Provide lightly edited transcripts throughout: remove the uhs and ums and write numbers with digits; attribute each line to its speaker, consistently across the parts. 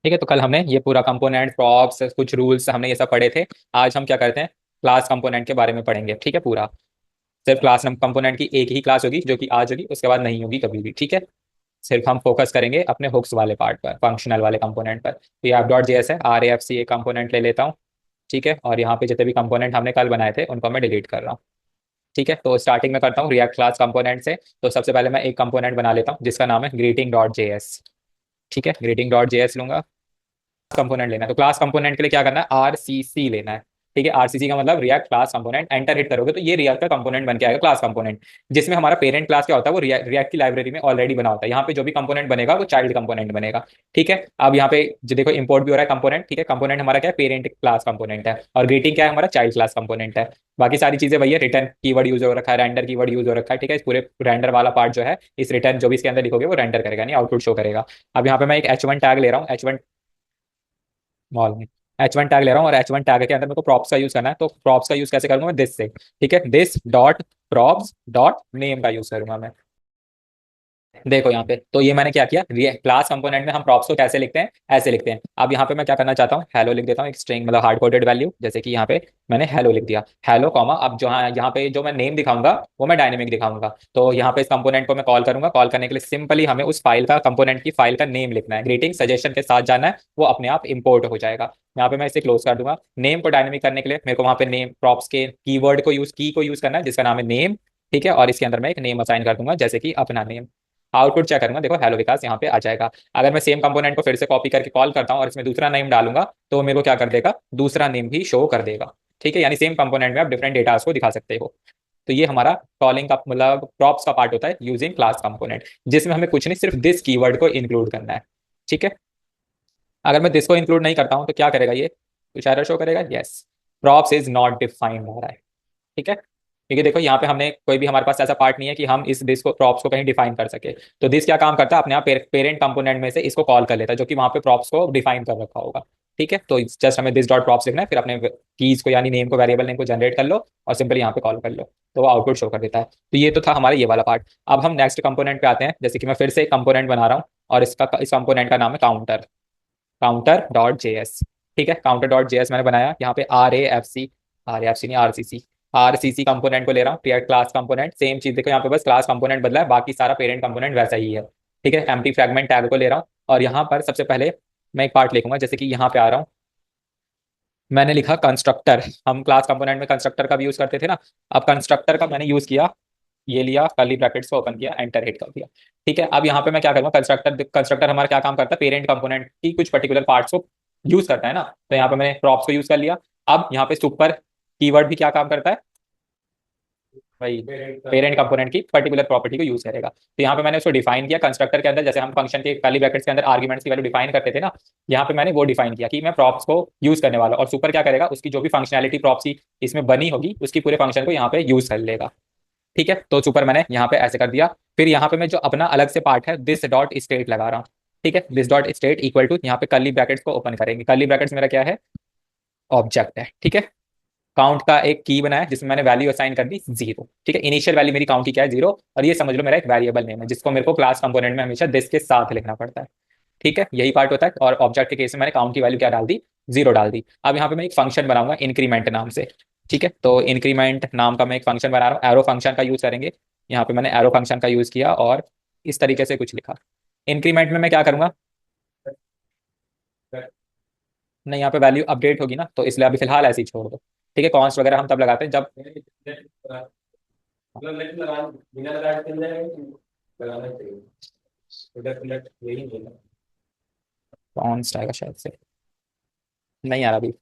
Speaker 1: ठीक है, तो कल हमने ये पूरा कंपोनेंट प्रॉप्स कुछ रूल्स हमने ये सब पढ़े थे। आज हम क्या करते हैं, क्लास कंपोनेंट के बारे में पढ़ेंगे। ठीक है, पूरा सिर्फ क्लास कंपोनेंट की एक ही क्लास होगी जो कि आज होगी, उसके बाद नहीं होगी कभी भी। ठीक है, सिर्फ हम फोकस करेंगे अपने हुक्स वाले पार्ट पर, फंक्शनल वाले कंपोनेंट पर। तो ये app.js है, RAFC एक कंपोनेंट ले लेता हूँ। ठीक है, और यहाँ पे जितने भी कंपोनेंट हमने कल बनाए थे उनको मैं डिलीट कर रहा हूँ। ठीक है, तो स्टार्टिंग में करता हूँ रिएक्ट क्लास कंपोनेंट से। तो सबसे पहले मैं एक कंपोनेंट बना लेता हूँ जिसका नाम है greeting.js। ठीक है, greeting.js लूंगा। कंपोनेंट लेना है तो क्लास कंपोनेंट के लिए क्या करना है, RCC लेना है। ठीक है, RCC का मतलब react class component. Enter hit करोगे तो ये रिएक्ट का कंपोनेंट बन के आएगा, क्लास कंपोनेंट। जिसमें हमारा पेरेंट क्लास क्या होता है, वो रिएक्ट की लाइब्रेरी में ऑलरेडी बना होता है। यहाँ पे जो भी कंपोनेंट बनेगा वो चाइल्ड कंपोनेंट बनेगा। ठीक है, अब यहाँ पे जो देखो इंपोर्ट भी हो रहा है कंपोनेंट। ठीक है, कंपोनेंट हमारा क्या है, पेरेंट क्लास कंपोनेंट है, और ग्रीटिंग क्या है, हमारा चाइल्ड क्लास कंपोनेंट है। बाकी सारी चीजें वही है, रिटर्न कीवर्ड यूज हो रखा है, रेंडर कीवर्ड यूज हो रखा है। ठीक है, इस पूरे रेंडर वाला पार्ट जो है, इस रिटर्न जो भी इसके अंदर लिखोगे वो रेंडर करेगा, नहीं आउटपुट शो करेगा। अब यहाँ पे मैं एक H1 टैग ले रहा हूँ, H1 मॉल में H1 टैग ले रहा हूँ, और H1 टैग के अंदर मेरे को प्रॉप्स का यूज करना है। तो प्रॉप्स का यूज कैसे करूंगा मैं, दिस से। ठीक है, this dot props dot name का यूज करूंगा मैं। देखो यहाँ पे तो ये मैंने क्या किया, क्लास कंपोनेंट में हम प्रॉप्स को कैसे लिखते हैं, ऐसे लिखते हैं। अब यहाँ पे मैं क्या करना चाहता हूँ, हेलो लिख देता हूँ, एक स्ट्रिंग मतलब हार्ड कोडेड वैल्यू। जैसे कि यहाँ पे मैंने हेलो लिख दिया, हेलो कॉमा। अब जो यहाँ पे जो मैं नेम दिखाऊंगा वो मैं डायनेमिक दिखाऊंगा। तो यहाँ पे इस कंपोनेंट को मैं कॉल करूंगा। कॉल करने के लिए सिंपली हमें उस फाइल का, कंपोनेंट की फाइल का नेम लिखना है, ग्रीटिंग सजेशन के साथ जाना है, वो अपने आप इंपोर्ट हो जाएगा। यहाँ पे मैं इसे क्लोज कर दूंगा। नेम को डायनेमिक करने के लिए मेरे को वहाँ पे नेम प्रॉप्स के कीवर्ड को यूज, की को यूज करना है जिसका नाम है नेम। ठीक है, और इसके अंदर मैं एक नेम असाइन कर दूंगा, जैसे कि अपना नेम। आउटपुट चेक करूंगा, देखो हेलो विकास यहाँ पे आ जाएगा। अगर मैं सेम कंपोनेंट को फिर से कॉपी करके कॉल करता हूँ और इसमें दूसरा नेम डालूंगा तो मेरे को क्या कर देगा, दूसरा नेम भी शो कर देगा। ठीक है, यानी सेम कंपोनेंट में आप डिफरेंट डेटा को दिखा सकते हो। तो ये हमारा कॉलिंग का मतलब प्रॉप्स का पार्ट होता है यूजिंग क्लास कंपोनेंट, जिसमें हमें कुछ नहीं, सिर्फ दिस कीवर्ड को इंक्लूड करना है। ठीक है, अगर मैं दिस को इंक्लूड नहीं करता हूँ तो क्या करेगा ये, कुछ एरर शो करेगा, yes props is not defined हो रहा है। ठीक है, क्योंकि देखो यहाँ पे हमने कोई भी, हमारे पास ऐसा पार्ट नहीं है कि हम इस दिस को, प्रॉप्स को कहीं डिफाइन कर सके। तो दिस क्या काम करता है, अपने आप पेरेंट कंपोनेंट में से इसको कॉल कर लेता है जो कि वहाँ पे प्रॉप्स को डिफाइन कर रखा होगा। ठीक है, तो जस्ट हमें दिस डॉट प्रॉप्स लिखना है, फिर अपने कीज को यानी नेम को, वेरिएबल नेम को जनरेट कर लो और सिंपली यहाँ पे कॉल कर लो, तो वो आउटपुट शो कर देता है। तो ये तो था हमारा ये वाला पार्ट। अब हम नेक्स्ट कंपोनेंट पे आते हैं। जैसे कि मैं फिर से एक कंपोनेंट बना रहा हूँ, और इस कंपोनेंट का नाम है काउंटर, काउंटर.js। ठीक है, काउंटर.js मैंने बनाया। यहाँ पे RAFC नहीं, RCC कंपोनेंट को ले रहा हूँ, क्रिएट क्लास कंपोनेंट। सेम चीज देखो यहाँ पे, बस क्लास कंपोनेंट बदला है, बाकी सारा पेरेंट कंपोनेंट वैसा ही है। ठीक है, एम्प्टी फ्रैगमेंट टैग को ले रहा हूँ, और यहाँ पर सबसे पहले मैं एक पार्ट लिखूंगा। जैसे कि यहाँ पे आ रहा हूँ, मैंने लिखा कंस्ट्रक्टर। हम क्लास कंपोनेंट में कंस्ट्रक्टर का भी यूज करते थे ना। अब कंस्ट्रक्टर का मैंने यूज किया, ये लिया, कर्ली ब्रैकेट्स को ओपन किया, एंटर हिट कर दिया। ठीक है, अब यहाँ पे मैं क्या करूँगा, कंस्ट्रक्टर, कंस्ट्रक्टर हमारा क्या काम करता है, पेरेंट कंपोनेंट की कुछ पर्टिकुलर पार्ट्स को यूज करता है ना। तो यहाँ पे मैंने प्रॉप्स को यूज कर लिया। अब यहाँ पे सुपर कीवर्ड भी क्या काम करता है, भाई पेरेंट कंपोनेंट की पर्टिकुलर प्रॉपर्टी को यूज करेगा। तो यहाँ पे मैंने उसको डिफाइन किया कंस्ट्रक्टर के अंदर, जैसे हम फंक्शन के कर्ली ब्रैकेट्स के अंदर आर्ग्यूमेंट्स की वैल्यू डिफाइन करते थे ना। यहाँ पे मैंने वो डिफाइन किया कि मैं प्रॉप्स को यूज करने वाला हूं, और सुपर क्या करेगा, उसकी जो भी फंक्शनैलिटी प्रॉप्स की इसमें बनी होगी उसकी पूरे फंक्शन को यहाँ पे यूज कर लेगा। ठीक है, तो सुपर मैंने यहाँ पे ऐसे कर दिया। फिर यहाँ पे मैं जो अपना अलग से पार्ट है, दिस डॉट स्टेट लगा रहा हूँ। ठीक है, this dot state equal to, यहाँ पे कर्ली ब्रैकेट्स को ओपन करेंगे। कर्ली ब्रैकेट्स मेरा क्या है, ऑब्जेक्ट है। ठीक है, काउंट का एक की बनाया जिसमें मैंने वैल्यू असाइन कर दी 0। ठीक है, इनिशियल वैल्यू मेरी काउंट की क्या है, 0। और ये समझ लो मेरा एक वेरिएबल नेम है जिसको मेरे को क्लास कंपोनेंट में हमेशा दिस के साथ लिखना पड़ता है। ठीक है, यही पार्ट होता है। और ऑब्जेक्ट के केस में मैंने काउंट की वैल्यू क्या डाल दी, 0 डाल दी। अब यहाँ पे मैं एक फंक्शन बनाऊंगा इंक्रीमेंट नाम से। ठीक है, तो इंक्रीमेंट नाम का मैं एक फंक्शन बना रहा हूँ, एरो फंक्शन का यूज करेंगे। यहाँ पे मैंने एरो फंक्शन का यूज किया और इस तरीके से कुछ लिखा। इंक्रीमेंट में मैं क्या करूंगा, नहीं यहाँ पे वैल्यू अपडेट होगी ना, तो इसलिए अभी फिलहाल ऐसे ही छोड़ दो। ठीक है, कॉन्स्ट वगैरह हम तब लगाते हैं जब, कॉन्स्ट आएगा शायद से, नहीं यार अभी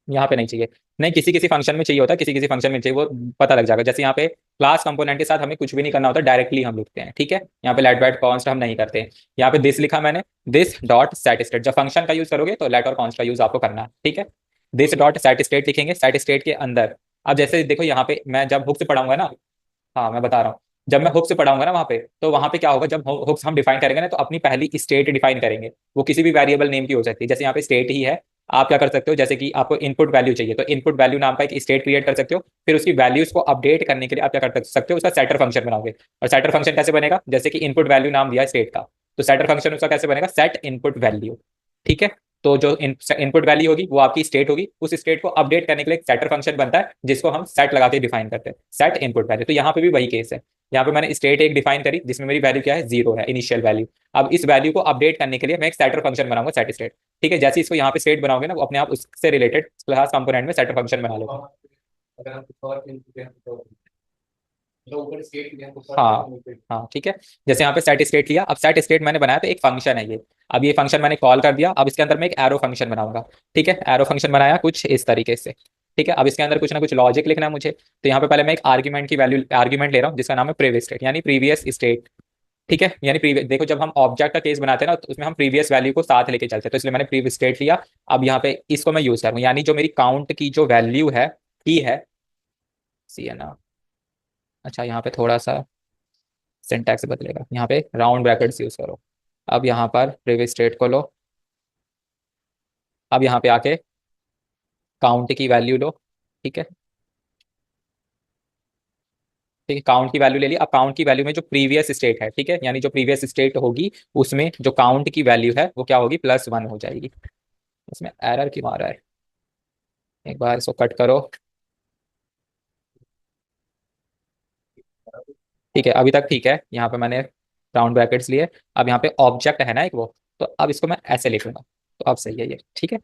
Speaker 1: यहाँ पे नहीं चाहिए। नहीं, किसी किसी फंक्शन में चाहिए होता है, किसी किसी फंक्शन में चाहिए, वो पता लग जाएगा। जैसे यहाँ पे क्लास कंपोनेंट के साथ हमें कुछ भी नहीं करना होता, डायरेक्टली हम लिखते हैं। ठीक है, यहाँ पे लेट वेट कॉन्स्ट हम नहीं करते। यहाँ पे दिस लिखा मैंने, दिस डॉट सेट स्टेट। जब फंक्शन का यूज करोगे तो लेट और कॉन्स्ट का यूज आपको करना है। ठीक है, दिस डॉट सेट स्टेट लिखेंगे, सेट स्टेट के अंदर। अब जैसे देखो यहाँ पे मैं जब हुक से पढ़ाऊंगा ना, हाँ मैं बता रहा हूँ, जब मैं हुक से पढ़ाऊंगा ना वहाँ पे, तो वहाँ पे क्या होगा, जब हुक्स हम डिफाइन करेंगे ना तो अपनी पहली स्टेट डिफाइन करेंगे। वो किसी भी वेरिएबल नेम की हो सकती है, जैसे यहाँ पे स्टेट ही है। आप क्या कर सकते हो, जैसे कि आपको इनपुट वैल्यू चाहिए तो इनपुट वैल्यू नाम का एक स्टेट क्रिएट कर सकते हो। फिर उसकी वैल्यूज को अपडेट करने के लिए आप क्या कर सकते हो, उसका सेटर फंक्शन बनाओगे। और सेटर फंक्शन कैसे बनेगा, जैसे कि इनपुट वैल्यू नाम दिया स्टेट का, तो सेटर फंक्शन उसका कैसे बनेगा, सेट इनपुट वैल्यू। ठीक है, तो जो इनपुट वैल्यू होगी वो आपकी स्टेट होगी, उस स्टेट को अपडेट करने के लिए एक सेटर फंक्शन बनता है जिसको हम सेट लगा के डिफाइन करते हैं, सेट इनपुट वैल्यू। तो यहाँ पे भी वही केस है, यहाँ पे मैंने स्टेट एक डिफाइन करी जिसमें मेरी वैल्यू क्या है, 0 है, इनिशियल वैल्यू। अब इस वैल्यू को अपडेट करने के लिए मैं एक सेटर फंक्शन बनाऊंगा, सेट स्टेट। ठीक है, जैसे इसको यहाँ पे स्टेट बनाओगे ना, वो अपने आप उससे रिलेटेड क्लास कंपोनेंट में सेटर फंक्शन बना लो। हाँ हाँ ठीक है, जैसे यहाँ पे सेट स्टेट लिया, अब सेट स्टेट मैंने बनाया तो एक फंक्शन है ये। अब ये फंक्शन मैंने कॉल कर दिया, अब इसके अंदर मैं एक एरो फंक्शन बनाऊंगा। ठीक है, एरो फंक्शन बनाया कुछ इस तरीके से। ठीक है, अब इसके अंदर कुछ ना कुछ लॉजिक लिखना है मुझे, तो यहाँ पे पहले मैं एक आर्ग्यूमेंट की वैल्यू आर्ग्यूमेंट ले रहा हूँ जिसका नाम है प्रीवियस स्टेट, यानी प्रीवियस स्टेट। ठीक है, यानी प्रीवियस, देखो जब हम ऑब्जेक्ट का केस बनाते हैं ना तो उसमें हम प्रीवियस वैल्यू को साथ लेके चलते हैं, तो इसलिए मैंने प्रीवियस स्टेट लिया। अब यहाँ पे इसको मैं यूज करूँ, यानी जो मेरी काउंट की जो वैल्यू है, की है, सी है ना। अच्छा, यहाँ पे थोड़ा सा सिंटैक्स बदलेगा, यहाँ पे राउंड ब्रैकेट्स यूज करो। अब यहाँ पर प्रीवियस स्टेट को लो, अब यहाँ पे आके काउंट की वैल्यू लो। ठीक है, ठीक है, काउंट की वैल्यू ले ली। अब काउंट की वैल्यू में जो प्रीवियस स्टेट है, ठीक है, यानी जो प्रीवियस स्टेट होगी उसमें जो काउंट की वैल्यू है वो क्या होगी, +1 हो जाएगी। इसमें एरर क्यों आ रहा है, एक बार इसको कट करो। ठीक है, अभी तक ठीक है, यहाँ पे मैंने राउंड ब्रैकेट्स लिए। अब यहाँ पे ऑब्जेक्ट है ना एक वो, तो अब इसको मैं ऐसे लिखूंगा, तो अब सही है ये। ठीक है,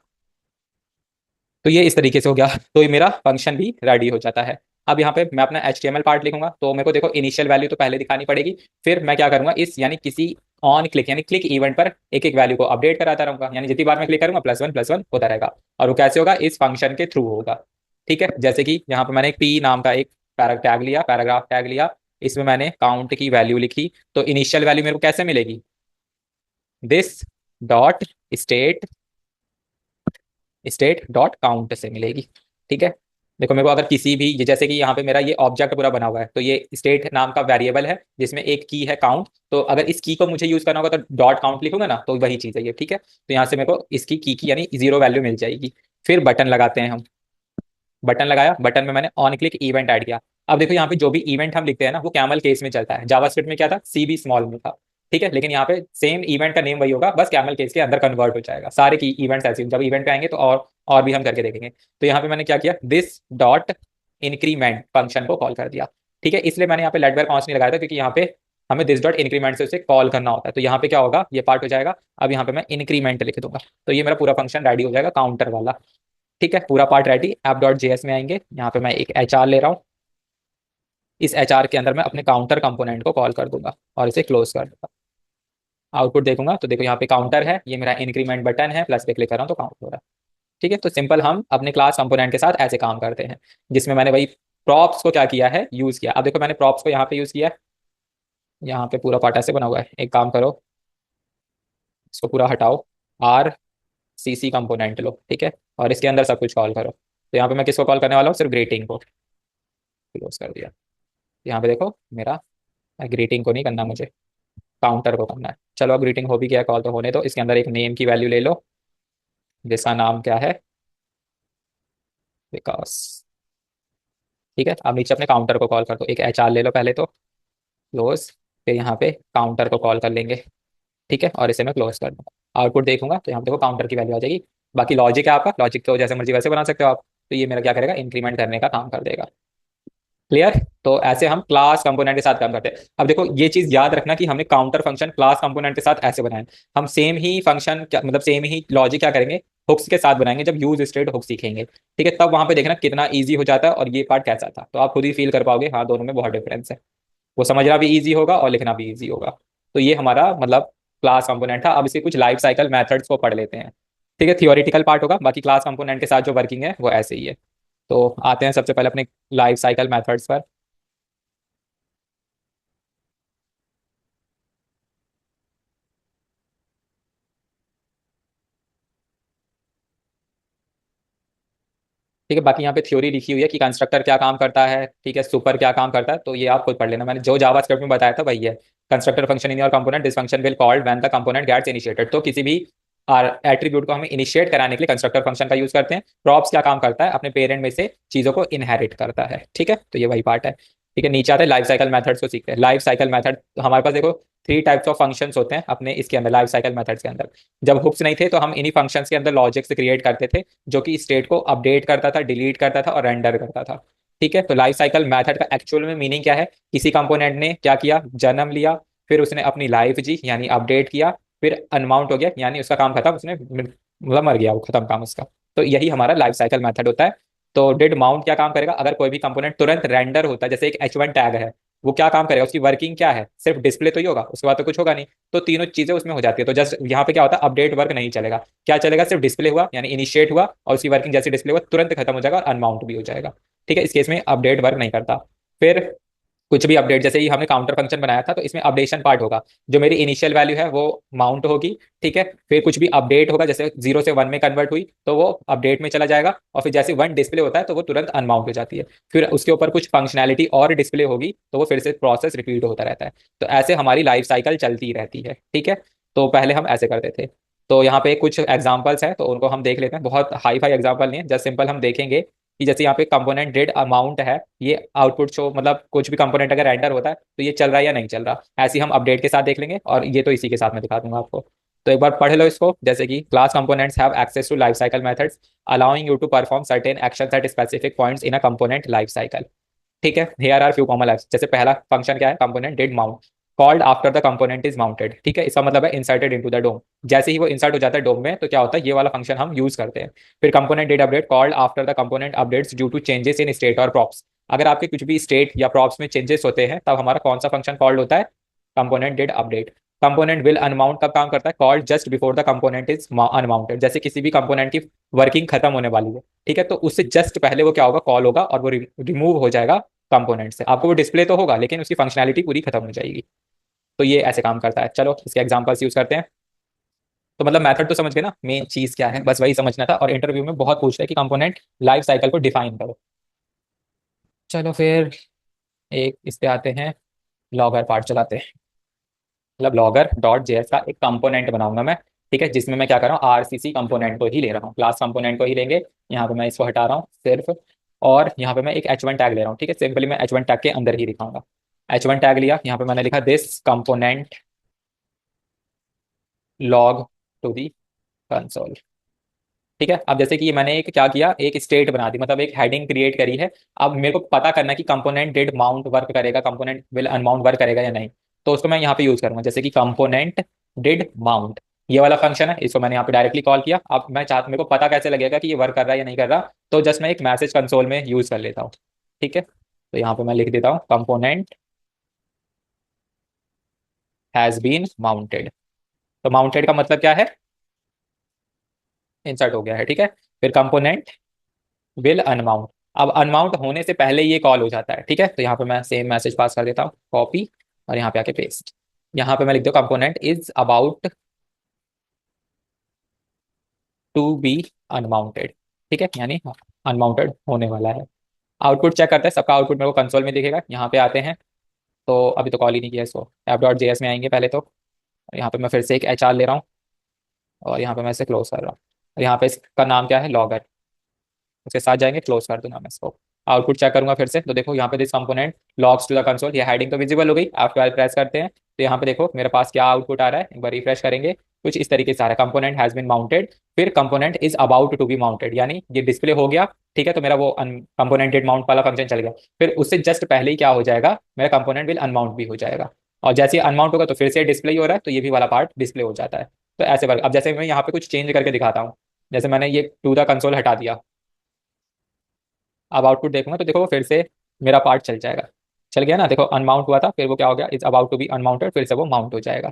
Speaker 1: तो ये इस तरीके से हो गया, तो ये मेरा फंक्शन भी रेडी हो जाता है। अब यहाँ पे मैं अपना HTML पार्ट लिखूंगा, तो मेरे को देखो इनिशियल वैल्यू तो पहले दिखानी पड़ेगी, फिर मैं क्या करूंगा, इस यानी किसी ऑन क्लिक यानी क्लिक इवेंट पर एक एक वैल्यू को अपडेट कराता रहूंगा, यानी जितनी बार मैं क्लिक करूंगा +1 +1 होता रहेगा। और वो कैसे होगा, इस फंक्शन के थ्रू होगा। ठीक है, जैसे कि यहाँ पे मैंने एक पी नाम का एक टैग लिया, पैराग्राफ टैग लिया, इसमें मैंने काउंट की वैल्यू लिखी, तो इनिशियल वैल्यू मेरे को कैसे मिलेगी, this dot state, state dot count से मिलेगी। ठीक है, देखो मेरे को अगर किसी भी जैसे कि यहाँ पे मेरा ये ऑब्जेक्ट पूरा बना हुआ है, तो ये स्टेट नाम का वेरिएबल है जिसमें एक की है काउंट, तो अगर इस की को मुझे यूज करना होगा तो डॉट काउंट लिखूंगा ना, तो वही चीज है ये। ठीक है, तो यहाँ से मेरे को इसकी की यानी 0 वैल्यू मिल जाएगी। फिर बटन लगाते हैं हम, बटन लगाया, बटन में मैंने ऑन क्लिक इवेंट ऐड किया। अब देखो यहाँ पे जो भी इवेंट हम लिखते हैं ना वो कैमल केस में चलता है, जावास्क्रिप्ट में क्या था, CB स्मॉल में था। ठीक है, लेकिन यहाँ पे सेम इवेंट का नेम वही होगा, बस कैमल केस के अंदर कन्वर्ट हो जाएगा, सारे की इवेंट्स ऐसे जब इवेंट पे आएंगे तो और भी हम करके देखेंगे। तो यहाँ पे मैंने क्या किया, दिस डॉट इंक्रीमेंट फंक्शन को कॉल कर दिया। ठीक है, इसलिए मैंने यहाँ पे लेट वेर कॉन्स्ट नहीं लगाया था, क्योंकि यहाँ पे हमें दिस डॉट इंक्रीमेंट से उसे कॉल करना होता है, तो यहाँ पे क्या होगा, ये पार्ट हो जाएगा। अब यहाँ पे मैं इंक्रीमेंट लिख दूंगा, तो ये मेरा पूरा फंक्शन रेडी हो जाएगा काउंटर वाला। ठीक है, पूरा पार्ट रेडी। app.js में आएंगे, यहाँ पे मैं एक HR ले रहा हूँ, इस HR के अंदर मैं अपने काउंटर कंपोनेंट को कॉल कर दूंगा और इसे क्लोज कर दूंगा। आउटपुट देखूंगा तो देखो यहाँ पे काउंटर है, ये मेरा इंक्रीमेंट बटन है, प्लस पे क्लिक कर रहा हूँ तो काउंट हो रहा है। ठीक है, तो सिंपल हम अपने क्लास कंपोनेंट के साथ ऐसे काम करते हैं, जिसमें मैंने वही प्रॉप्स को क्या किया है, यूज किया। अब देखो मैंने प्रॉप्स को यहाँ पे यूज किया है, यहाँ पे पूरा पार्ट ऐसे बना हुआ है, एक काम करो इसको पूरा हटाओ, RCC कंपोनेंट लो। ठीक है, और इसके अंदर सब कुछ कॉल करो, तो यहाँ पे मैं किसको कॉल करने वाला हूँ, सिर्फ ग्रीटिंग को। क्लोज कर दिया, यहाँ पे देखो मेरा ग्रीटिंग को नहीं करना मुझे, काउंटर को करना है। चलो अब ग्रीटिंग हो भी गया कॉल, तो होने दो। इसके अंदर एक नेम की वैल्यू ले लो जिसका नाम क्या है, विकास। ठीक है, अब नीचे अपने काउंटर को कॉल कर दो, एक HR ले लो पहले तो, क्लोज। फिर यहाँ पे काउंटर को कॉल कर लेंगे। ठीक है, और इसे मैं क्लोज कर दूंगा, आउटपुट देखूंगा तो यहाँ पे देखो काउंटर की वैल्यू आ जाएगी। बाकी लॉजिक है आपका, लॉजिक तो जैसे मर्जी वैसे बना सकते हो आप, तो ये मेरा क्या करेगा, इंक्रीमेंट करने का काम कर देगा। क्लियर, तो ऐसे हम क्लास कंपोनेंट के साथ काम करते हैं। अब देखो ये चीज याद रखना कि हमने काउंटर फंक्शन क्लास कंपोनेंट के साथ ऐसे बनाए, हम सेम ही फंक्शन मतलब सेम ही लॉजिक क्या करेंगे, हुक्स के साथ बनाएंगे जब यूज स्टेट हुक सीखेंगे। ठीक है, तब वहां पे देखना कितना ईजी हो जाता है और ये पार्ट कैसा था, तो आप खुद ही फील कर पाओगे, हाँ दोनों में बहुत डिफरेंस है। वो समझना भी ईजी होगा और लिखना भी ईजी होगा। तो ये हमारा मतलब क्लास कंपोनेंट था। अब इसके कुछ लाइफ साइकिल मेथड्स को पढ़ लेते हैं। ठीक है, थियोरिटिकल पार्ट होगा, बाकी क्लास कंपोनेंट के साथ जो वर्किंग है वो ऐसे ही है। तो आते हैं सबसे पहले अपने लाइफ साइकिल मेथड्स पर। ठीक है, बाकी यहाँ पे थ्योरी लिखी हुई है कि कंस्ट्रक्टर क्या काम करता है, ठीक है, सुपर क्या काम करता है, तो ये आप खुद पढ़ लेना, मैंने जो जावास्क्रिप्ट में बताया था वही है। Constructor function in your component, this function will called when the component gets initiated, तो किसी भी एट्रीब्यूट को हमें इनिशिएट कराने के लिए कंस्ट्रक्टर फंक्शन का यूज करते हैं। प्रॉप्स क्या काम करता है, अपने पेरेंट में से चीजों को इनहेरिट करता है। ठीक है, तो ये वही पार्ट है। ठीक है, नीचे आते हैं लाइफ साइकिल मेथड्स को सीखते हैं। लाइफ साइकिल मेथड हमारे पास देखो थ्री टाइप्स ऑफ फंक्शंस होते हैं अपने इसके अंदर, लाइफ साइकिल मेथड्स के अंदर। जब हुक्स नहीं थे तो हम इन्हीं फंक्शंस के अंदर लॉजिक्स क्रिएट करते थे, जो कि स्टेट को अपडेट करता था, डिलीट करता था और रेंडर करता था। ठीक है, तो लाइफ साइकिल मेथड का एक्चुअल में मीनिंग क्या है? किसी कंपोनेंट ने क्या किया, जन्म लिया, फिर उसने अपनी लाइफ जी यानी अपडेट किया, फिर अनमाउंट हो गया यानी उसका काम खत्म, उसने मतलब मर गया, वो खत्म काम उसका। तो यही हमारा लाइफ साइकिल मेथड होता है। तो डिड माउंट क्या काम करेगा? अगर कोई भी कंपोनेंट तुरंत रेंडर होता है, जैसे एक H1 टैग है, वो क्या काम करेगा? उसकी वर्किंग क्या है? सिर्फ डिस्प्ले तो ही होगा, उसके बाद तो कुछ होगा नहीं। तो तीनों चीजें उसमें हो जाती है। तो जस्ट यहाँ पे क्या होता है, अपडेट वर्क नहीं चलेगा। क्या चलेगा? सिर्फ डिस्प्ले हुआ यानी इनिशिएट हुआ और उसकी वर्किंग जैसे डिस्प्ले हुआ तुरंत खत्म हो जाएगा और अनमाउंट भी हो जाएगा। ठीक है, इस केस में अपडेट वर्क नहीं करता। फिर कुछ भी अपडेट, जैसे ही हमने काउंटर फंक्शन बनाया था तो इसमें अपडेशन पार्ट होगा। जो मेरी इनिशियल वैल्यू है वो माउंट होगी। ठीक है, फिर कुछ भी अपडेट होगा, जैसे 0 से 1 में कन्वर्ट हुई तो वो अपडेट में चला जाएगा, और फिर जैसे 1 डिस्प्ले होता है तो वो तुरंत अनमाउंट हो जाती है। फिर उसके ऊपर कुछ फंक्शनैलिटी और डिस्प्ले होगी तो वो फिर से प्रोसेस रिपीट होता रहता है। तो ऐसे हमारी लाइफ साइकिल चलती रहती है। ठीक है, तो पहले हम ऐसे करते थे। तो यहाँ पे कुछ एग्जाम्पल्स हैं तो उनको हम देख लेते हैं। बहुत हाई फाई एग्जाम्पल नहीं है, जस्ट सिंपल हम देखेंगे कि जैसे यहाँ पे कंपोनेंट डेड अमाउंट है, ये आउटपुट शो, मतलब कुछ भी कंपोनेंट अगर रेंडर होता है तो ये चल रहा है या नहीं चल रहा, ऐसे ही हम अपडेट के साथ देख लेंगे। और ये तो इसी के साथ मैं दिखा दूंगा आपको। तो एक बार पढ़ लो इसको, जैसे कि class components have access to life cycle methods allowing you to perform certain actions at specific points in a component life cycle. ठीक है, here are few common life. जैसे पहला फंक्शन क्या है, component did mount, called after the component is mounted. ठीक है, इसका मतलब है इंसर्टेड इनटू द डोम। जैसे ही वो इंसर्ट हो जाता है डोम में तो क्या होता है, ये वाला फंक्शन हम यूज करते हैं। फिर component did update, called after the component updates due to changes in state और प्रॉप्स। अगर आपके कुछ भी स्टेट या प्रॉप्स में चेंजेस होते हैं तब हमारा कौन सा फंक्शन कॉल्ड होता है? Component did update. Component will unmount कब काम करता है? Called just before the component is unmounted. जैसे किसी भी कंपोनेंट की वर्किंग खत्म होने वाली है, ठीक है, तो उससे जस्ट पहले वो क्या होगा, कॉल होगा और वो रिमूव हो जाएगा कंपोनेंट से। आपको वो डिस्प्ले तो होगा लेकिन उसकी फंक्शनैलिटी पूरी खत्म हो जाएगी। तो ये ऐसे काम करता है। चलो इसके एग्जांपल्स यूज करते हैं। तो मतलब मेथड तो समझ गए ना, मेन चीज क्या है, बस वही समझना था। और इंटरव्यू में बहुत पूछता है कि कंपोनेंट लाइफ साइकिल को डिफाइन करो। चलो फिर एक इस पे आते हैं, लॉगर पार्ट चलाते हैं। मतलब लॉगर डॉट जेएस का एक कंपोनेंट बनाऊंगा मैं। ठीक है, जिसमें मैं क्या कर रहा हूँ, आरसीसी कंपोनेंट को ही ले रहा हूँ, क्लास कंपोनेंट को ही लेंगे। यहाँ पे मैं इसको हटा रहा हूँ सिर्फ, और यहाँ पे मैं एक H1 टैग ले रहा हूँ। ठीक है, सिंपली मैं H1 टैग के अंदर ही दिखाऊंगा। H1 टैग लिया, यहाँ पे मैंने लिखा this component log to the console. ठीक है, अब जैसे कि ये मैंने एक क्या किया, एक स्टेट बना दी, मतलब एक हेडिंग क्रिएट करी है। अब मेरे को पता करना है कि कंपोनेंट डिड माउंट वर्क करेगा, कंपोनेंट विल अनमाउंट वर्क करेगा या नहीं। तो उसको मैं यहाँ पे यूज करूंगा, जैसे कि कंपोनेंट डिड माउंट, ये वाला फंक्शन है, इसको मैंने यहाँ पे डायरेक्टली कॉल किया। अब मैं चाहता, मेरे को पता कैसे लगेगा कि ये वर्क कर रहा है या नहीं कर रहा, तो जस्ट मैं एक मैसेज कंसोल में यूज कर लेता हूँ। ठीक है, तो यहाँ पे मैं लिख देता हूँ कंपोनेंट हैज बीन माउंटेड। तो माउंटेड का मतलब क्या है? इंसर्ट हो गया है। ठीक है, फिर कंपोनेंट विल अनमाउंट। अब अनमाउंट होने से पहले ये कॉल हो जाता है। ठीक है, तो यहाँ पे मैं सेम मैसेज पास कर देता हूँ, कॉपी, और यहाँ पे आके पेस्ट। यहाँ पे मैं लिख दूँ component is about to be unmounted. ठीक है, यानी अनमाउंटेड होने वाला है। आउटपुट चेक करते हैं, सबका आउटपुट मेरे को कंसोल में दिखेगा। यहाँ पे आते हैं, तो अभी तो कॉल ही नहीं किया इसको, एप डॉट जेएस में आएंगे पहले तो। यहाँ पे मैं फिर से एक HR ले रहा हूँ और यहाँ पे मैं इसे क्लोज कर रहा हूँ। और यहाँ पे इसका नाम क्या है, लॉगर, उसके साथ जाएंगे, क्लोज कर दूंगा मैं इसको। आउटपुट चेक करूंगा फिर से, तो देखो यहाँ पे this component logs to the console, ये हेडिंग तो विजिबल हो गई। F12 प्रेस करते हैं तो यहाँ पे देखो मेरे पास क्या आउटपुट आ रहा है, एक बार रिफ्रेश करेंगे, कुछ इस तरीके से आ रहा है, कंपोनेंट हैज बीन माउंटेड, फिर component is about to be mounted, यानी ये डिस्प्ले हो गया। ठीक है, तो मेरा वो कंपोनेंटेड माउंट वाला फंक्शन चल गया। फिर उससे जस्ट पहले ही क्या हो जाएगा, मेरा कंपोनेंट विल अनमाउंट भी हो जाएगा। और जैसे ही अनमाउंट होगा तो फिर से डिस्प्ले ही हो रहा है, तो ये भी वाला पार्ट डिस्प्ले हो जाता है। तो ऐसे वर्क। अब जैसे मैं यहाँ पे कुछ चेंज करके दिखाता हूँ, जैसे मैंने ये टू द कंसोल हटा दिया, अब आउटपुट देखूंगा तो देखो वो फिर से मेरा पार्ट चल जाएगा। चल गया ना, देखो अनमाउंट हुआ था, फिर वो क्या हो गया, इज अबाउट टू बी अनमाउंटेड, फिर से वो माउंट हो जाएगा।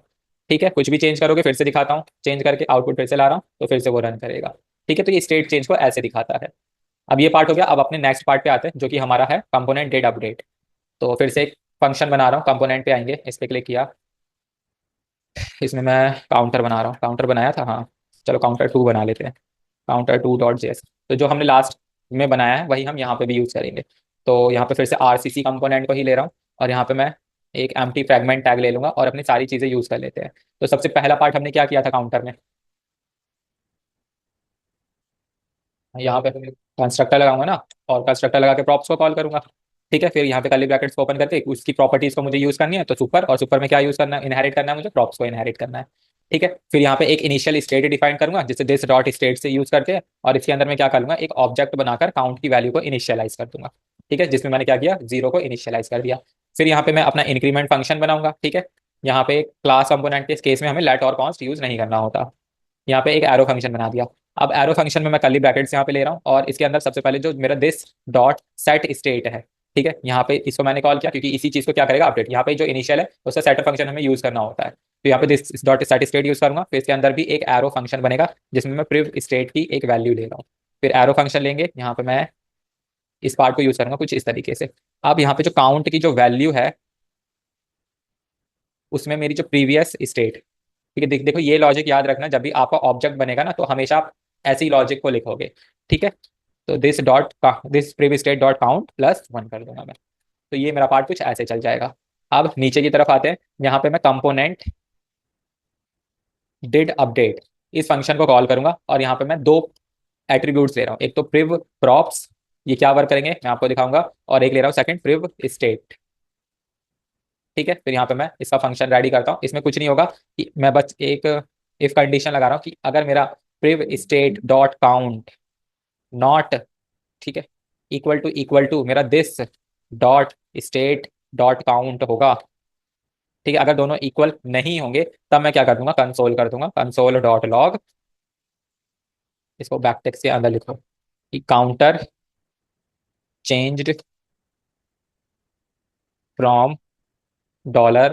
Speaker 1: ठीक है, कुछ भी चेंज करोगे, फिर से दिखाता हूँ, चेंज करके आउटपुट फिर से ला रहा हूँ तो फिर से वो रन करेगा। ठीक है, तो ये स्टेट चेंज को ऐसे दिखाता है। अब ये पार्ट हो गया, अब अपने नेक्स्ट पार्ट पे आते हैं जो कि हमारा है कंपोनेंट डेट अपडेट। तो फिर से एक फंक्शन बना रहा हूँ, कंपोनेंट पे आएंगे, इस पे क्लिक किया, इसमें मैं काउंटर बना रहा हूँ, काउंटर बनाया था हाँ, चलो काउंटर 2 बना लेते हैं, काउंटर 2.js। तो जो हमने लास्ट में बनाया है वही हम यहाँ पे भी यूज करेंगे। तो यहाँ पे फिर से आरसीसी कंपोनेंट को ही ले रहा हूँ, और यहाँ पे मैं एक एम्प्टी फ्रैगमेंट टैग ले लूंगा और अपनी सारी चीजें यूज कर लेते हैं। तो सबसे पहला पार्ट हमने क्या किया था काउंटर में, यहाँ पे कंस्ट्रक्टर लगाऊंगा ना, और कंस्ट्रक्टर लगा के प्रॉप्स को कॉल करूंगा। ठीक है, फिर यहाँ पे कर्ली ब्रैकेट्स को ओपन करके उसकी प्रॉपर्टीज को मुझे यूज करनी है, तो सुपर, और सुपर में क्या यूज करना है, इनहेरिट करना है मुझे, प्रॉप्स को इनहेरिट करना है। ठीक है, फिर यहाँ पे एक इनिशियल स्टेट डिफाइन करूंगा जिससे दिस डॉट स्टेट से यूज करके, और इसके अंदर मैं क्या करूंगा, एक ऑब्जेक्ट बनाकर काउंट की वैल्यू को इनिशियलाइज कर दूंगा। ठीक है, जिसमें मैंने क्या किया, 0 को इनिशियलाइज कर दिया। फिर यहाँ पे मैं अपना इंक्रीमेंट फंक्शन बनाऊंगा। ठीक है, यहाँ पे क्लास कंपोनेंट के केस में हमें लेट और कॉन्स्ट यूज नहीं करना होता। यहाँ पे एक एरो फंक्शन बना दिया। अब एरो फंक्शन में मैं कर्ली ब्रैकेट्स यहाँ पे ले रहा हूँ, और इसके अंदर सबसे पहले जो मेरा दिस डॉट सेट स्टेट है, ठीक है, यहाँ पे इसको मैंने कॉल किया क्योंकि इसी चीज को क्या करेगा, अपडेट। यहाँ पे जो इनिशियल है उसका सेटर फंक्शन हमें यूज करना होता है, तो यहाँ पे this dot set state use करूंगा। फिर इसके अंदर भी एक एरो फंक्शन बनेगा जिसमें मैं प्रिव स्टेट की एक वैल्यू ले रहा हूँ। फिर एरो फंक्शन लेंगे, यहाँ पे मैं इस पार्ट को यूज करूंगा कुछ इस तरीके से। अब यहाँ पे जो काउंट की जो वैल्यू है उसमें मेरी जो प्रीवियस स्टेट, ठीक है, देखो ये लॉजिक याद रखना, जब भी आपका ऑब्जेक्ट बनेगा ना तो हमेशा आप ऐसे ही लॉजिक को लिखोगे। ठीक है, तो this previous state dot count plus 1 कर दूंगा मैं। तो ये मेरा पार्ट कुछ ऐसे चल जाएगा। अब नीचे की तरफ आते हैं, यहाँ पे मैं कंपोनेंट डिड अपडेट इस फंक्शन को कॉल करूंगा, और यहाँ पे मैं दो एट्रीब्यूट्स ले रहा हूँ, एक तो प्रिव प्रॉप्स, ये क्या वर्क करेंगे मैं आपको दिखाऊंगा, और एक ले रहा हूँ सेकंड प्रिव स्टेट। ठीक है, फिर यहाँ पे मैं इसका फंक्शन रेडी करता हूँ। इसमें कुछ नहीं होगा कि मैं बस एक इफ कंडीशन लगा रहा हूँ कि अगर मेरा prev state dot count not, ठीक है, इक्वल टू मेरा this dot state dot count होगा। ठीक है, अगर दोनों इक्वल नहीं होंगे तब मैं क्या कर दूंगा, कंसोल कर दूंगा, कंसोल डॉट लॉग, इसको बैकटेक्स्ट के अंदर लिखो कि काउंटर चेंज्ड फ्रॉम डॉलर।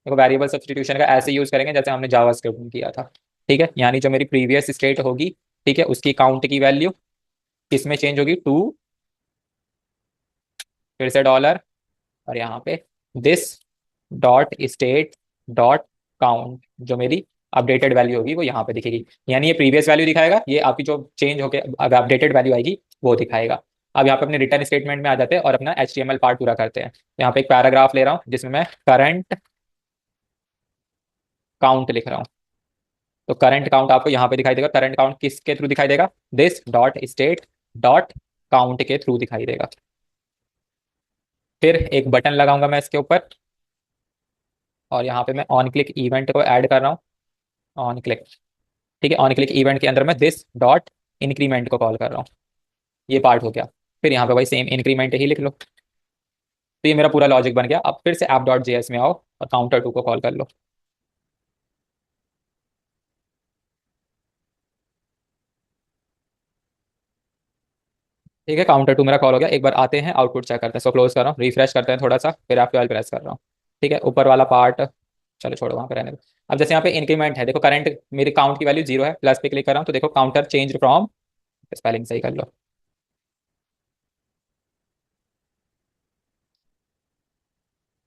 Speaker 1: देखो वेरिएबल सब्स्टिट्यूशन का ऐसे यूज करेंगे जैसे हमने जावास्क्रिप्ट में किया था। ठीक है, यानी जो मेरी प्रीवियस स्टेट होगी, ठीक है, उसकी काउंट की वैल्यू किसमें चेंज होगी, टू, फिर से डॉलर, और यहाँ पे this dot state dot count, जो मेरी अपडेटेड वैल्यू होगी वो यहाँ पे दिखेगी। यानी ये प्रीवियस वैल्यू दिखाएगा, ये आपकी जो चेंज होकर अब अपडेटेड वैल्यू आएगी वो दिखाएगा। अब यहाँ पे अपने रिटर्न स्टेटमेंट में आ जाते हैं और अपना HTML पार्ट पूरा करते हैं। यहाँ पे एक पैराग्राफ ले रहा हूँ जिसमें मैं करंट काउंट लिख रहा हूँ। तो करंट काउंट आपको यहाँ पे दिखाई देगा। करंट काउंट किसके थ्रू दिखाई देगा, this dot state dot count के थ्रू दिखाई देगा। फिर एक बटन लगाऊंगा मैं इसके ऊपर, और यहाँ पे मैं ऑन क्लिक इवेंट को ऐड कर रहा हूँ, ऑन क्लिक। ठीक है, ऑन क्लिक इवेंट के अंदर मैं दिस डॉट इंक्रीमेंट को कॉल कर रहा हूँ। ये पार्ट हो गया। फिर यहाँ पे भाई सेम इंक्रीमेंट ही लिख लो। तो ये मेरा पूरा लॉजिक बन गया। अब फिर से app.js में आओ और काउंटर टू को कॉल कर लो। ठीक है, काउंटर टू मेरा कॉल हो गया। एक बार आते हैं, आउटपुट चेक करते हैं। सो क्लोज कर रहा हूँ, रिफ्रेश करते हैं थोड़ा सा, फिर F12 प्रेस कर रहा हूँ। ठीक है, ऊपर वाला पार्ट चलो छोड़ो, वहाँ पे रहने दो। अब जैसे यहाँ पे इंक्रीमेंट है, देखो करंट मेरी काउंट की वैल्यू 0 है, प्लस पे क्लिक कर रहा हूँ तो देखो काउंटर चेंज फ्रॉम, स्पेलिंग सही कर लो।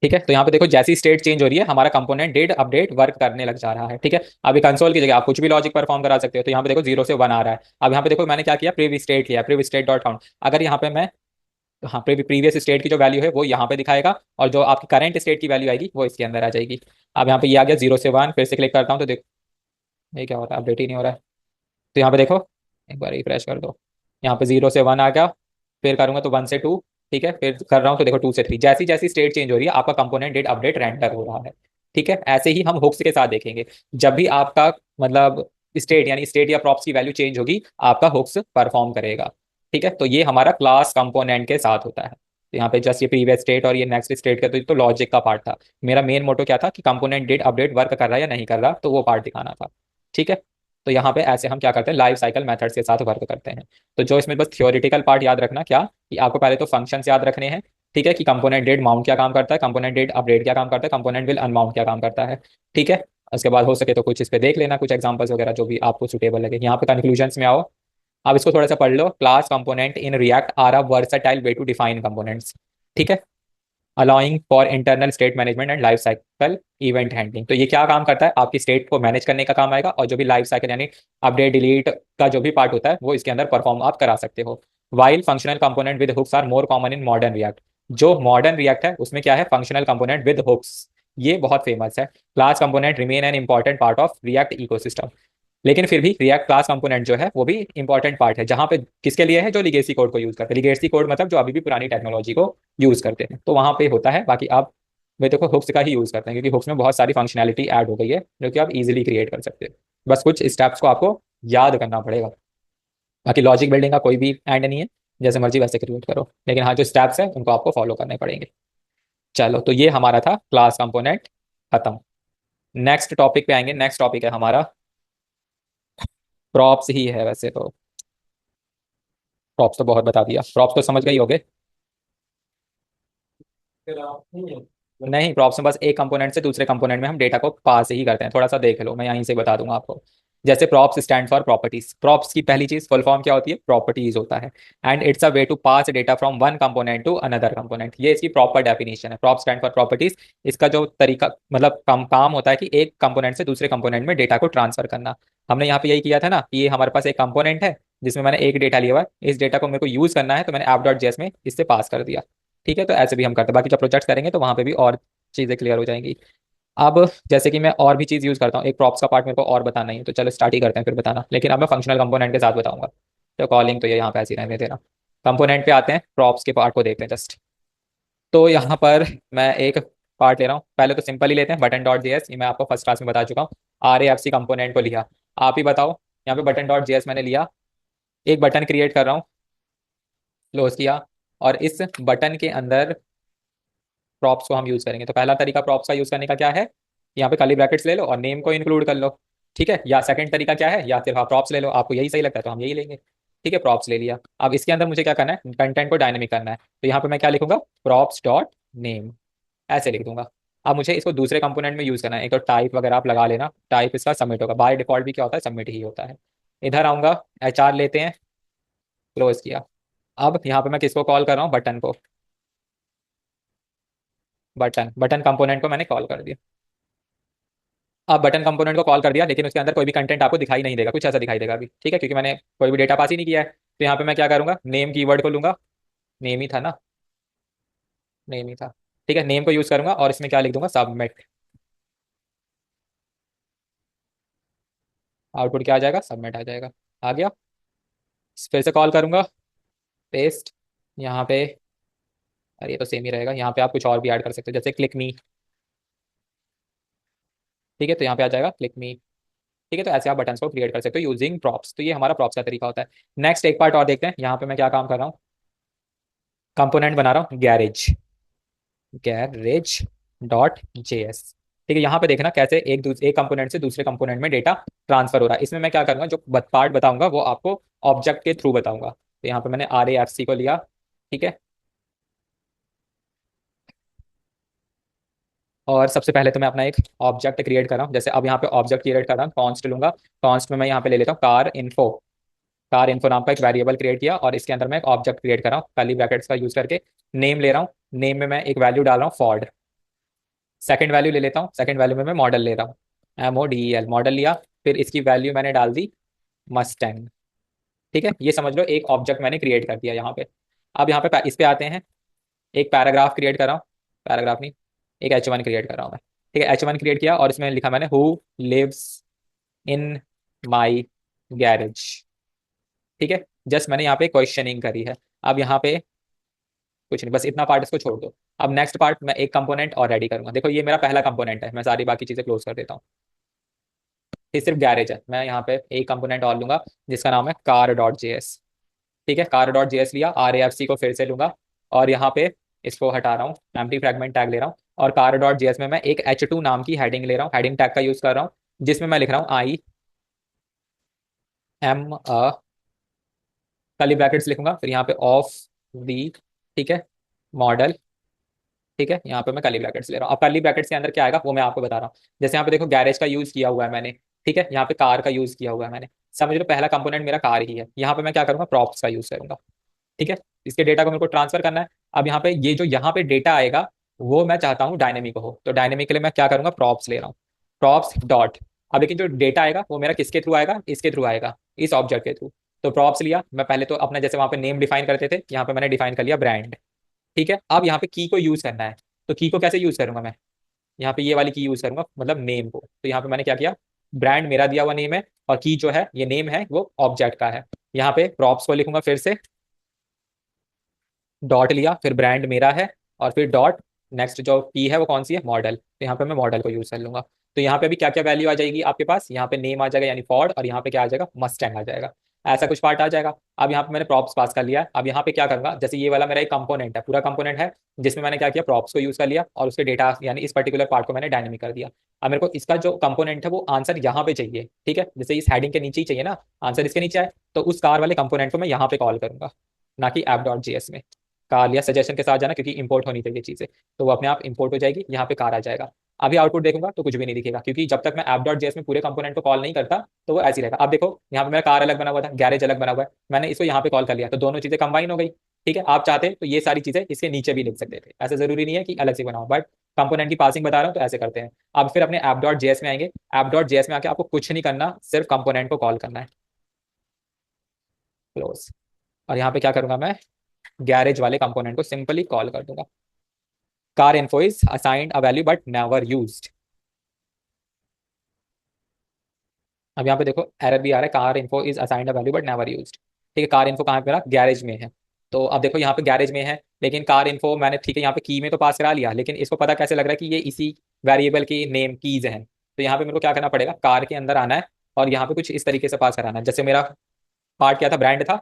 Speaker 1: ठीक है, तो यहाँ पे देखो जैसी स्टेट चेंज हो रही है हमारा कंपोनेंट डिड अपडेट वर्क करने लग जा रहा है। ठीक है, अभी कंसोल की जगह आप कुछ भी लॉजिक परफॉर्म करा सकते हो। तो यहाँ पे देखो 0 से 1 आ रहा है। अब यहाँ पे देखो मैंने क्या किया, प्रीवियस स्टेट लिया, प्रीवियस स्टेट डॉट काउंट। अगर यहाँ पे मैं, हाँ, प्रीवियस स्टेट की जो वैल्यू है वो यहाँ पे दिखाएगा, और जो आपकी करंट स्टेट की वैल्यू आएगी वो इसके अंदर आ जाएगी। अब यहाँ पे ये आ गया 0 से 1, फिर से क्लिक करता हूँ तो देखो ये क्या हो रहा है, अपडेट ही नहीं हो रहा है। तो यहाँ पे देखो, एक बार रिफ्रेश कर दो, यहाँ पे 0 से 1 आ गया, फिर करूंगा तो 1 से 2। ठीक है, फिर कर रहा हूँ तो देखो 2 से 3। जैसी जैसी स्टेट चेंज हो रही है आपका कंपोनेंट डेट अपडेट रेंडर हो रहा है। ठीक है, ऐसे ही हम हुक्स के साथ देखेंगे। जब भी आपका मतलब स्टेट यानी स्टेट या प्रॉप्स की वैल्यू चेंज होगी आपका हुक्स परफॉर्म करेगा। ठीक है, तो ये हमारा क्लास कंपोनेंट के साथ होता है। तो यहाँ पे जस्ट ये प्रीवियस स्टेट और ये नेक्स्ट स्टेट का तो लॉजिक का पार्ट था। मेरा मेन मोटो क्या था कि कंपोनेंट डेट अपडेट वर्क कर रहा है या नहीं कर रहा, तो वो पार्ट दिखाना था। ठीक है, तो यहाँ पे ऐसे हम क्या करते हैं, लाइफ साइकिल मेथड्स के साथ वर्क करते हैं। तो जो इसमें बस थियोरिटिकल पार्ट याद रखना क्या, कि आपको पहले तो फंक्शंस याद रखने हैं। ठीक है, कि कंपोनेंट डेट माउंट क्या काम करता है, कंपोनेंट डेट अपडेट क्या काम करता है, कंपोनेंट विल अनमाउंट क्या काम करता है। ठीक है, उसके बाद हो सके तो कुछ इस पे देख लेना, कुछ एग्जांपल्स वगैरह जो भी आपको सुटेबल लगे। यहाँ पे कंक्लूजन्स में आओ, आप इसको थोड़ा सा पढ़ लो। Class component in React are a versatile way to define components. ठीक है, allowing for internal state management and life cycle event handling. तो ये क्या काम करता है, आपकी स्टेट को मैनेज करने का काम आएगा, और जो भी लाइफ साइकिल यानी अपडेट डिलीट का जो भी पार्ट होता है वो इसके अंदर परफॉर्म आप करा सकते हो। While functional component with hooks are more common in modern React. जो मॉडर्न रिएक्ट है उसमें क्या है, फंक्शनल कंपोनेंट विद हुक्स, ये बहुत फेमस है। Class component remain an important part of react ecosystem. लेकिन फिर भी रिएक्ट क्लास कंपोनेंट जो है वो भी इंपॉर्टेंट पार्ट है, जहां पे किसके लिए है, जो लिगेसी कोड को यूज करते हैं। लिगेसी कोड मतलब जो अभी भी पुरानी टेक्नोलॉजी को यूज करते हैं, तो वहां पे होता है। बाकी आप वे देखो हुक्स का ही यूज करते हैं, क्योंकि हुक्स में बहुत सारी फंक्शनैलिटी ऐड हो गई है जो कि आप इजीली क्रिएट कर सकते हैं। बस कुछ स्टेप्स को आपको याद करना पड़ेगा। बाकी लॉजिक बिल्डिंग का कोई भी एंड नहीं है, जैसे मर्जी वैसे क्रिएट करो, लेकिन हाँ जो स्टेप्स है उनको आपको फॉलो करने पड़ेंगे। चलो, तो ये हमारा था क्लास कंपोनेंट, खत्म। नेक्स्ट टॉपिक पे आएंगे। नेक्स्ट टॉपिक है हमारा प्रॉप्स ही है वैसे तो। प्रॉप्स तो बहुत बता दिया, प्रॉप्स तो समझ गए ही होगे। नहीं, प्रॉप्स में बस एक कंपोनेंट से दूसरे कंपोनेंट में हम डेटा को पास ही करते हैं। थोड़ा सा देख लो, मैं यहीं से बता दूंगा आपको। जैसे props stand for properties. Props की पहली चीज फुल फॉर्म क्या होती है, प्रॉपर्टीज होता है। And it's a way to pass data from one component to another component, ये इसकी प्रॉपर डेफिनेशन है। Prop stand for properties. इसका जो तरीका मतलब काम होता है कि एक कंपोनेंट से दूसरे कंपोनेंट में डेटा को ट्रांसफर करना। हमने यहाँ पे यही किया था ना, कि ये हमारे पास एक कंपोनेंट है जिसमें मैंने एक डेटा लिया हुआ है, इस डेटा को मेरे को यूज करना है, तो मैंने ऐप डॉट जेएस में इससे पास कर दिया। ठीक है, तो ऐसे भी हम करते हैं। बाकी जब प्रोजेक्ट्स करेंगे तो वहां पे भी और चीज़ें क्लियर हो जाएंगी। अब जैसे कि मैं और भी चीज़ यूज़ करता हूँ, एक प्रॉप्स का पार्ट मेरे को और बताना ही है, तो चलो स्टार्ट ही करते हैं फिर बताना। लेकिन अब मैं फंक्शनल कंपोनेंट के साथ बताऊंगा, तो कॉलिंग तो ये यहाँ पे ऐसी रहने देना। कंपोनेंट पे आते हैं, प्रॉप्स के पार्ट को देखते हैं जस्ट। तो यहाँ पर मैं एक पार्ट ले रहा हूँ। पहले तो सिंपल ही लेते हैं, बटन डॉट जेएस। ये मैं आपको फर्स्ट क्लास में बता चुका हूँ। R A F C component को लिया। आप ही बताओ, यहाँ पे बटन डॉट जेएस मैंने लिया, एक बटन क्रिएट कर रहा हूँ, क्लोज किया, और इस बटन के अंदर प्रॉप्स को हम यूज करेंगे। तो पहला तरीका प्रॉप्स का यूज करने का क्या है, यहाँ पे कर्ली ब्रैकेट्स ले लो और नेम को इंक्लूड कर लो। ठीक है, या सेकंड तरीका क्या है, या फिर हाँ प्रॉप्स ले लो, आपको यही सही लगता है तो हम यही लेंगे। ठीक है, प्रॉप्स ले लिया। अब इसके अंदर मुझे क्या करना है, कंटेंट को डायनेमिक करना है, तो यहाँ पे मैं क्या लिखूंगा, प्रॉप्स डॉट नेम, ऐसे लिख दूंगा। अब मुझे इसको दूसरे कंपोनेंट में यूज करना है। एक तो टाइप वगैरह आप लगा लेना, टाइप इसका सबमिट होगा, बाय डिफॉल्ट भी क्या होता है, सबमिट ही होता है। इधर आऊंगा, एच आर लेते हैं, क्लोज किया। अब यहाँ पे मैं किसको कॉल कर रहा हूँ, बटन को। बटन बटन कंपोनेंट को मैंने कॉल कर दिया। अब बटन कंपोनेंट को कॉल कर दिया, लेकिन उसके अंदर कोई भी कंटेंट आपको दिखाई नहीं देगा, कुछ ऐसा दिखाई देगा अभी। ठीक है, क्योंकि मैंने कोई भी डेटा पास ही नहीं किया है। तो यहाँ पे मैं क्या करूंगा, नेम कीवर्ड को लूंगा। नेम ही था ना, नेम ही था। ठीक है, नेम को यूज करूंगा और इसमें क्या लिख दूंगा, सबमिट। आउटपुट क्या आ जाएगा, सबमिट आ जाएगा। आ गया। फिर से कॉल करूंगा, पेस्ट। यहाँ पे, अरे ये तो सेम ही रहेगा, यहाँ पे आप कुछ और भी ऐड कर सकते हो, जैसे क्लिक मी। ठीक है, तो यहाँ पे आ जाएगा क्लिक मी। ठीक है, तो ऐसे आप बटन को क्रिएट कर सकते हो यूजिंग प्रॉप्स। तो ये हमारा प्रॉप्स का तरीका होता है। नेक्स्ट एक पार्ट और देखते हैं। यहाँ पे मैं क्या काम कर रहा हूँ, कंपोनेंट बना रहा हूँ गैरेज। Garage dot JS. ठीक है, यहाँ पे देखना कैसे एक कंपोनेंट से दूसरे कंपोनेंट में डेटा ट्रांसफर हो रहा है। इसमें मैं क्या करूंगा, जो पार्ट बताऊंगा वो आपको ऑब्जेक्ट के थ्रू बताऊंगा। तो यहाँ पे मैंने आर ए एफ सी को लिया। ठीक है, और सबसे पहले तो मैं अपना एक ऑब्जेक्ट क्रिएट कर रहा हूँ। जैसे अब यहाँ पे ऑब्जेक्ट क्रिएट कर रहा हूँ, कॉन्स्ट लूंगा। कॉन्स्ट में मैं यहाँ पे ले लेता हूँ कार इन्फो। कार इन्फो नाम का एक वेरिएबल क्रिएट किया, और इसके अंदर मैं एक ऑब्जेक्ट क्रिएट कर रहा हूँ कर्ली ब्रैकेट्स का यूज करके। नेम ले रहा हूँ, नेम में मैं एक वैल्यू डाल रहा हूँ फॉर्ड। सेकंड वैल्यू ले लेता हूँ, सेकंड वैल्यू में मैं मॉडल ले रहा हूँ, MODEL मॉडल लिया। फिर इसकी वैल्यू मैंने डाल दी मस्टैंग। ठीक है, ये समझ लो एक ऑब्जेक्ट मैंने क्रिएट कर दिया यहाँ पे। अब यहाँ पे इस पे आते हैं, एक पैराग्राफ क्रिएट कर रहा हूँ। पैराग्राफ नहीं, एक H1 क्रिएट कर रहा हूँ मैं। ठीक है, H1 क्रिएट किया और इसमें लिखा मैंने who lives in my garage. ठीक है, जस्ट मैंने यहाँ पे क्वेश्चनिंग करी है। अब यहाँ पे कुछ नहीं, बस इतना पार्ट इसको छोड़ दो। अब नेक्स्ट पार्ट मैं एक कंपोनेंट और रेडी करूंगा। देखो ये मेरा पहला कंपोनेंट है, मैं सारी बाकी चीजें क्लोज कर देता हूँ। ये सिर्फ गैरेज है। मैं यहाँ पे एक कंपोनेंट और लूंगा जिसका नाम है कार डॉट जेएस। ठीक है, कार डॉट जेएस लिया, आर ए एफ सी को फिर से लूंगा, और यहाँ पे इसको हटा रहा हूँ, एम्प्टी फ्रैगमेंट टैग ले रहा हूँ। और कार डॉट जेएस में मैं एक H2 नाम की हेडिंग ले रहा हूँ, हेडिंग टैग का यूज कर रहा हूँ, जिसमें मैं लिख रहा हूँ IM कर्ली ब्रैकेट्स लिखूंगा, फिर यहाँ पे ऑफ दी। ठीक है, मॉडल। ठीक है, यहाँ पे मैं कर्ली ब्रैकेट्स ले रहा हूँ। अब कर्ली ब्रैकेट्स के अंदर क्या आएगा वो मैं आपको बता रहा हूँ। जैसे यहाँ पे देखो गैरेज का यूज किया हुआ है मैंने। ठीक है, यहाँ पे कार का यूज किया हुआ है मैंने। समझ लो पहला कंपोनेंट मेरा कार ही है। यहाँ पे मैं क्या करूंगा, प्रॉप्स का यूज करूंगा। ठीक है, इसके डेटा को मेरे को ट्रांसफर करना है। अब यहाँ पे ये जो यहाँ पे डेटा आएगा वो मैं चाहता हूँ डायनेमिक हो, तो डायनेमिक के लिए मैं क्या करूंगा, प्रॉप्स ले रहा हूँ। प्रॉप्स डॉट, अब लेकिन जो डेटा आएगा वो मेरा किसके थ्रू आएगा, इसके थ्रू आएगा, इस ऑब्जेक्ट के थ्रू। तो प्रॉप्स लिया मैं पहले, तो अपने जैसे वहां पे नेम डिफाइन करते थे, यहाँ पे मैंने डिफाइन कर लिया ब्रांड। ठीक है, अब यहाँ पे की को यूज करना है। तो की को कैसे यूज करूंगा मैं, यहाँ पे ये वाली की यूज करूंगा, मतलब नेम को। तो यहाँ पे मैंने क्या किया, ब्रांड मेरा दिया हुआ नेम है, और की जो है ये नेम है वो ऑब्जेक्ट का है। यहाँ पे प्रॉप्स को लिखूंगा फिर से, डॉट लिया, फिर ब्रांड मेरा है, और फिर डॉट नेक्स्ट जो की है वो कौन सी है, मॉडल। तो यहाँ पे मैं मॉडल को यूज कर लूंगा। तो यहाँ पे अभी क्या क्या वैल्यू आ जाएगी आपके पास, यहाँ पे नेम आ जाएगा यानी फॉर्ड, और यहाँ पे क्या आ जाएगा, मस्टैंग आ जाएगा। ऐसा कुछ पार्ट आ जाएगा। अब यहाँ पे मैंने प्रॉप्स पास कर लिया है। अब यहाँ पे क्या करूंगा, जैसे ये वाला मेरा एक कंपोनेंट है, पूरा कंपोनेंट है, जिसमें मैंने क्या किया, प्रॉप्स को यूज कर लिया और उसके डेटा यानी इस पर्टिकुलर पार्ट को मैंने डायनेमिक कर दिया। अब मेरे को इसका जो कंपोनेंट है वो आंसर यहाँ पे चाहिए, ठीक है, जैसे इस हेडिंग के नीचे ही चाहिए ना आंसर, इसके नीचे है, तो उस कार वाले कंपोनेंट को मैं यहाँ पे कॉल करूंगा, ना कि app.js में। कार लिया, सजेशन के साथ जाना, क्योंकि इंपोर्ट होनी चाहिए चीजें, तो वो अपने आप इंपोर्ट हो जाएगी, यहाँ पे कार आ जाएगा। अभी आउटपुट देखूंगा तो कुछ भी नहीं दिखेगा, क्योंकि जब तक मैं app.js में पूरे कंपोनेंट को कॉल नहीं करता तो वो ऐसे ही रहेगा। अब देखो यहाँ पे मेरा कार अलग बना हुआ था, गैरेज अलग बना हुआ है, मैंने इसको यहाँ पे कॉल कर लिया तो दोनों चीजें कंबाइन हो गई। ठीक है, आप चाहते तो ये सारी चीजें इसके नीचे भी लिख सकते थे, ऐसा जरूरी नहीं है कि अलग से बनाओ, बट कंपोनेंट की पासिंग बता रहा हूँ तो ऐसे करते हैं। अब फिर अपने app.js में आएंगे। app.js में आके आपको कुछ नहीं करना, सिर्फ कंपोनेंट को कॉल करना है, क्लोज। और यहाँ पे क्या करूंगा मैं, गैरेज वाले कंपोनेंट को सिंपली कॉल कर दूंगा। Car info is assigned a value but never used. अब यहाँ पे देखो एरर भी आ रहा है, car info is assigned a value but never used. ठीक है, कार इन्फो कहाँ पे, मेरा गैरेज में है। तो अब देखो यहाँ पे गैरेज में है, लेकिन कार इन्फो मैंने, ठीक है, यहाँ पे की में तो पास करा लिया, लेकिन इसको पता कैसे लग रहा है कि ये इसी वेरिएबल की नेम कीज हैं। तो यहाँ पे मेरे को क्या करना पड़ेगा, कार के अंदर आना है और यहाँ पे कुछ इस तरीके से पास कराना है। जैसे मेरा पार्ट क्या था, ब्रांड था,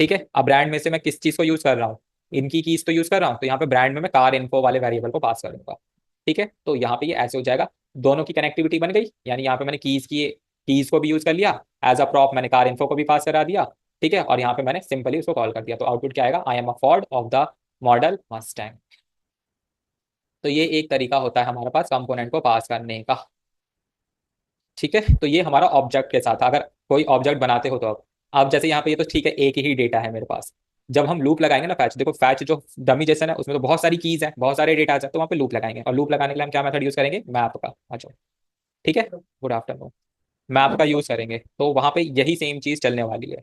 Speaker 1: ठीक है, अब ब्रांड में से मैं किस चीज को यूज कर रहा हूँ, इनकी कीज तो यूज कर रहा हूँ, तो यहाँ पे ब्रांड में मैं कार इन्फो वाले वेरिएबल को पास कर दूंगा। ठीक है, तो यहाँ पे ये ऐसे हो जाएगा, दोनों की कनेक्टिविटी बन गई, यानी यहाँ पे मैंने कीज को भी यूज कर लिया, एज अ प्रॉप मैंने कार इन्फो को भी पास करा दिया। ठीक है, और यहाँ पे मैंने सिंपली उसको कॉल कर दिया, तो आउटपुट क्या आएगा, I am a Ford of the model Mustang. तो ये एक तरीका होता है हमारे पास कंपोनेंट को पास करने का। ठीक है, तो ये हमारा ऑब्जेक्ट के साथ, अगर कोई ऑब्जेक्ट बनाते हो तो अब जैसे यहाँ पे ये तो ठीक है, एक ही डेटा है मेरे पास। जब हम लूप लगाएंगे ना, फैच देखो, फैच जो डमी जैसा है उसमें तो बहुत सारी कीज है, बहुत सारे डेटा है, तो वहाँ पे लूप लगाएंगे, और लूप लगाने के लिए हम क्या मेथड यूज करेंगे, मैप का। अच्छा, ठीक है, गुड आफ्टरनून। मैप का यूज करेंगे तो वहां पे यही सेम चीज चलने वाली है।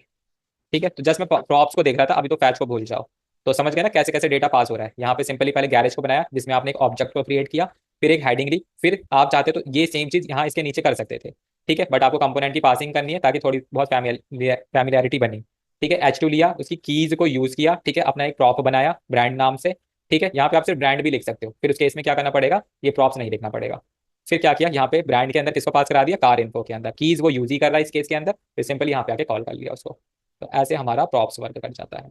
Speaker 1: ठीक है, तो जस्ट मैं प्रॉप्स को देख रहा था, अभी तो फैच को भूल जाओ। तो समझ गए ना कैसे कैसे डेटा पास हो रहा है। यहाँ पे सिंपली पहले गैरेज को बनाया, जिसमें आपने एक ऑब्जेक्ट को क्रिएट किया, फिर एक हेडिंग ली, फिर आप चाहते तो ये सेम चीज यहाँ इसके नीचे कर सकते थे। ठीक है, बट आपको कंपोनेंट की पासिंग करनी है ताकि थोड़ी बहुत फैमिलियरिटी बनी। ठीक है, H2 लिया, उसकी कीज को यूज किया, ठीक है, अपना एक प्रॉप बनाया ब्रांड नाम से। ठीक है, यहाँ पे आप सिर्फ ब्रांड भी लिख सकते हो, फिर उसके इसमें क्या करना पड़ेगा, ये प्रॉप्स नहीं लिखना पड़ेगा। फिर क्या किया, यहाँ पे ब्रांड के अंदर किसको पास करा दिया, कार इन्फो के अंदर, कीज वो यूज ही कर रहा है इस केस के अंदर, फिर सिंपली यहाँ पे आके कॉल कर लिया उसको। तो ऐसे हमारा प्रॉप्स वर्क कर जाता है।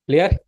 Speaker 1: क्लियर।